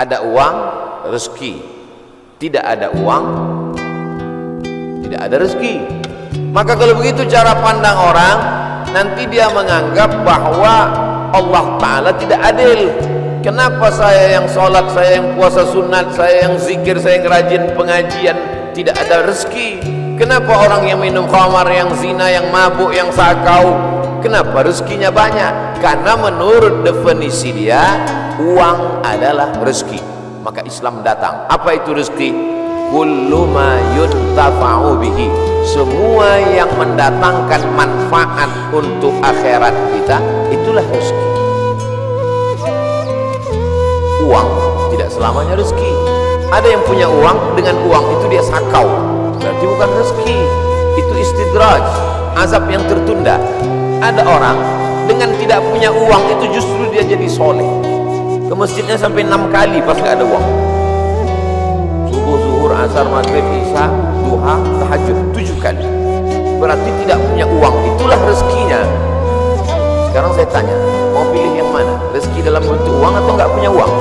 Ada uang, rezeki. Tidak ada uang, tidak ada rezeki. Maka kalau begitu cara pandang orang, nanti dia menganggap bahwa Allah Ta'ala tidak adil. Kenapa saya yang sholat, saya yang puasa sunat, saya yang zikir, saya yang rajin pengajian tidak ada rezeki? Kenapa orang yang minum khamar, yang zina, yang mabuk, yang sakau, kenapa rezekinya banyak? Karena menurut definisi dia, uang adalah rezeki. Maka Islam datang. Apa itu rezeki? Kullu ma yuntafa'u bihi, semua yang mendatangkan manfaat untuk akhirat kita, itulah rezeki. Uang tidak selamanya rezeki. Ada yang punya uang, dengan uang itu dia sakau, berarti bukan rezeki, itu istidraj, azab yang tertunda. Ada orang dengan tidak punya uang itu justru dia jadi soleh, ke masjidnya sampai 6 kali pas gak ada uang. Subuh, zuhur, asar, maghrib, isya, duha, tahajud 7 kali. Berarti tidak punya uang, itulah rezekinya. Sekarang saya tanya, mau pilih yang mana? Rezeki dalam bentuk uang atau nggak punya uang?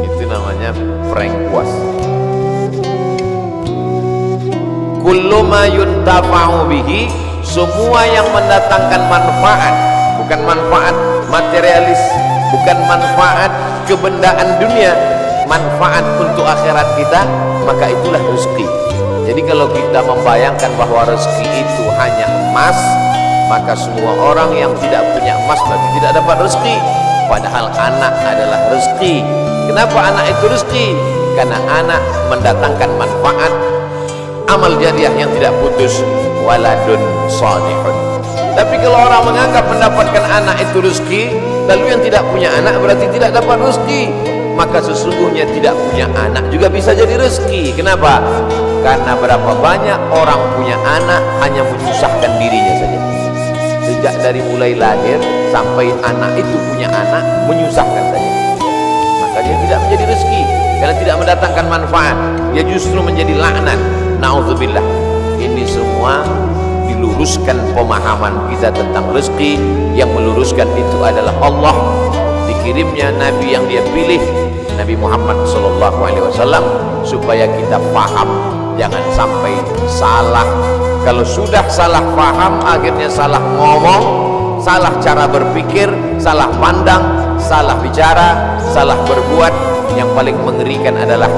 Itu namanya prank puas. Kullu ma yuntafa'u bihi, semua yang mendatangkan manfaat, bukan manfaat materialis, bukan manfaat kebendaan dunia, manfaat untuk akhirat kita, maka itulah rezeki. Jadi kalau kita membayangkan bahwa rezeki itu hanya emas, maka semua orang yang tidak punya emas berarti tidak dapat rezeki. Padahal anak adalah rezeki. Kenapa anak itu rezeki? Karena anak mendatangkan manfaat, amal jariah yang tidak putus, waladun salihun. Tapi kalau orang menganggap mendapatkan anak itu rezeki, lalu yang tidak punya anak berarti tidak dapat rezeki, maka sesungguhnya tidak punya anak juga bisa jadi rezeki. Kenapa? Karena berapa banyak orang punya anak hanya menyusahkan dirinya saja. Sejak dari mulai lahir sampai anak itu punya anak, menyusahkan saja, maka dia tidak menjadi rezeki, karena tidak mendatangkan manfaat, dia justru menjadi laknat. Na'udzubillah. Ini semua diluruskan pemahaman kita tentang rezeki. Yang meluruskan itu adalah Allah, dikirimnya Nabi yang dia pilih, Nabi Muhammad SAW, supaya kita paham, jangan sampai salah. Kalau sudah salah paham, akhirnya salah ngomong, salah cara berpikir, salah pandang, salah bicara, salah berbuat. Yang paling mengerikan adalah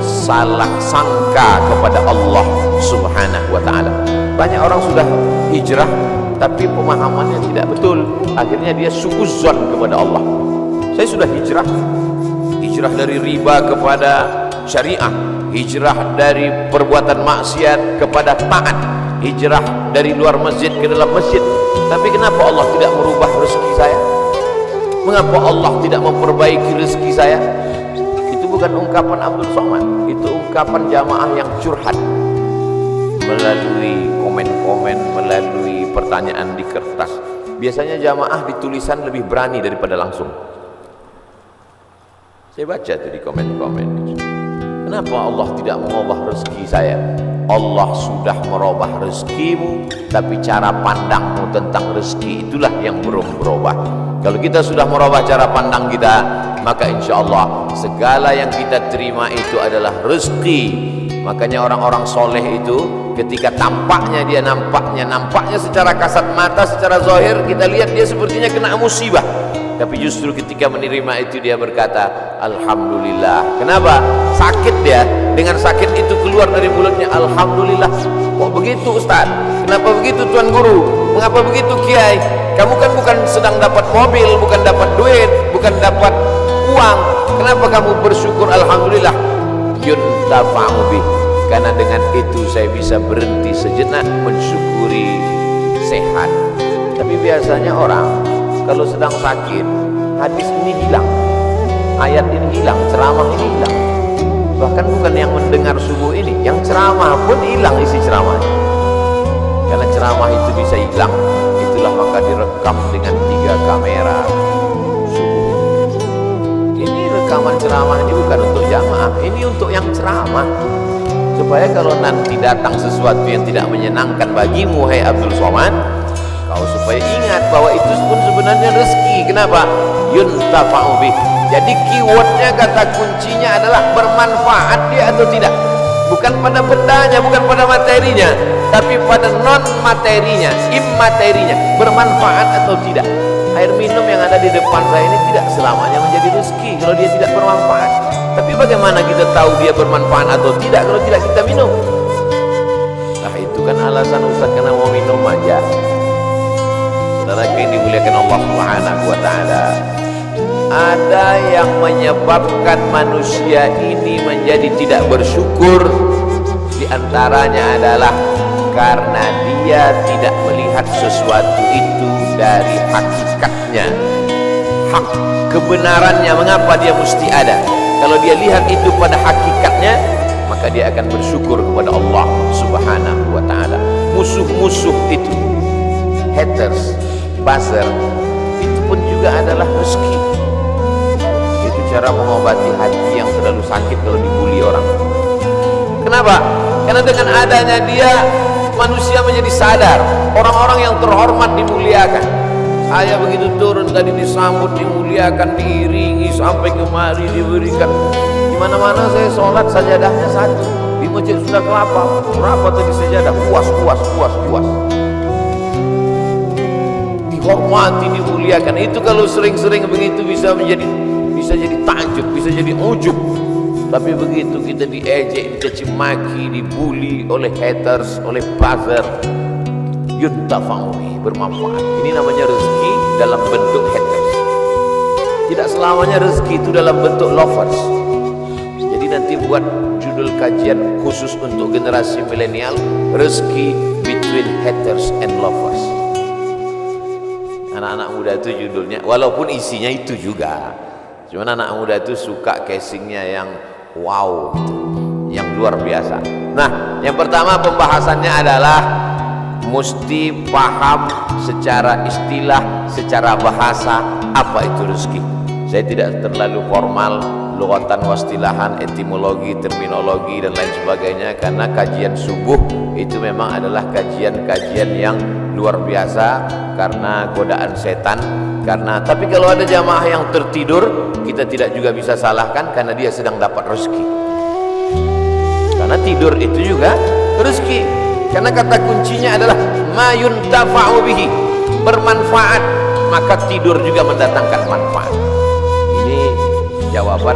salah sangka kepada Allah Subhanahu wa ta'ala. Banyak orang sudah hijrah tapi pemahamannya tidak betul, akhirnya dia suudzon kepada Allah. Saya sudah hijrah dari riba kepada syariah, hijrah dari perbuatan maksiat kepada taat, hijrah dari luar masjid ke dalam masjid, tapi kenapa Allah tidak merubah rezeki saya? Mengapa Allah tidak memperbaiki rezeki saya? Bukan ungkapan Abdul Somad, itu ungkapan jamaah yang curhat melalui komen-komen, melalui pertanyaan di kertas. Biasanya jamaah di tulisan lebih berani daripada langsung. Saya baca tuh di komen-komen, kenapa Allah tidak mengubah rezeki saya? Allah sudah merubah rezekimu, tapi cara pandangmu tentang rezeki itulah yang belum berubah. Kalau kita sudah merubah cara pandang kita, maka insya Allah segala yang kita terima itu adalah rezeki. Makanya orang-orang soleh itu ketika tampaknya dia nampaknya secara kasat mata, secara zahir kita lihat dia sepertinya kena musibah, tapi justru ketika menerima itu dia berkata alhamdulillah. Kenapa? Sakit dia, dengan sakit itu keluar dari mulutnya alhamdulillah. Kok begitu Ustaz? Kenapa begitu Tuan Guru? Mengapa begitu Kiai? Kamu kan bukan sedang dapat mobil, bukan dapat duit, bukan dapat uang, kenapa kamu bersyukur alhamdulillah? Yuntafa'u bih, karena dengan itu saya bisa berhenti sejenak mensyukuri sehat. Tapi biasanya orang kalau sedang sakit, hadis ini hilang, ayat ini hilang, ceramah ini hilang. Bahkan bukan yang mendengar subuh ini, yang ceramah pun hilang isi ceramahnya. Karena ceramah itu bisa hilang, itulah maka direkam dengan 3 kamera subuh. Ini rekaman ceramah ini bukan untuk jamaah, ini untuk yang ceramah, supaya kalau nanti datang sesuatu yang tidak menyenangkan bagimu, hai Abdul Somad, kau supaya ingat bahwa itu pun sebenarnya rezeki. Kenapa? Yuntafa'u bih. Jadi keywordnya, kata kuncinya adalah bermanfaat dia atau tidak. Bukan pada bendanya, bukan pada materinya, tapi pada non materinya, immaterinya, bermanfaat atau tidak. Air minum yang ada di depan saya ini tidak selamanya menjadi rezeki kalau dia tidak bermanfaat. Tapi bagaimana kita tahu dia bermanfaat atau tidak kalau tidak kita minum? Nah itu kan alasan Ustaz karena mau minum aja. Saudara yang dimuliakan Allah Subhanahu wa ta'ala, ada yang menyebabkan manusia ini menjadi tidak bersyukur. Di antaranya adalah karena dia tidak melihat sesuatu itu dari hakikatnya, hak kebenarannya. Mengapa dia mesti ada? Kalau dia lihat itu pada hakikatnya, maka dia akan bersyukur kepada Allah Subhanahu wa ta'ala. Musuh-musuh itu, haters, buzzer, itu pun juga adalah rezeki. Itu cara mengobati hati yang terlalu sakit kalau dibully orang. Kenapa? Karena dengan adanya dia, manusia menjadi sadar. Orang-orang yang terhormat dimuliakan. Saya begitu turun tadi disambut, dimuliakan, diiringi sampai kemari, diberikan. Di mana-mana saya sholat sajadahnya satu. Di masjid sudah kelapa, berapa tadi sajadah? Puas. Dihormati, dimuliakan. Itu kalau sering-sering begitu bisa jadi takjub, bisa jadi ujub. Tapi begitu kita diejek, dicaci maki, dibully oleh haters, oleh buzzer, yuntafa'u bih, bermanfaat. Ini namanya rezeki dalam bentuk haters. Tidak selamanya rezeki itu dalam bentuk lovers. Jadi nanti buat judul kajian khusus untuk generasi milenial, rezeki between haters and lovers. Anak-anak muda itu judulnya, walaupun isinya itu juga, cuman anak muda itu suka casingnya yang wow gitu, yang luar biasa. Nah, yang pertama pembahasannya adalah mesti paham secara istilah, secara bahasa apa itu rezeki. Saya tidak terlalu formal, lughatan wastilahan, etimologi, terminologi dan lain sebagainya, karena kajian subuh itu memang adalah kajian-kajian yang luar biasa karena godaan setan. Tapi kalau ada jamaah yang tertidur, kita tidak juga bisa salahkan karena dia sedang dapat rezeki. Karena tidur itu juga rezeki. Karena kata kuncinya adalah ma yuntafa'u bihi, bermanfaat, maka tidur juga mendatangkan manfaat. Ini jawaban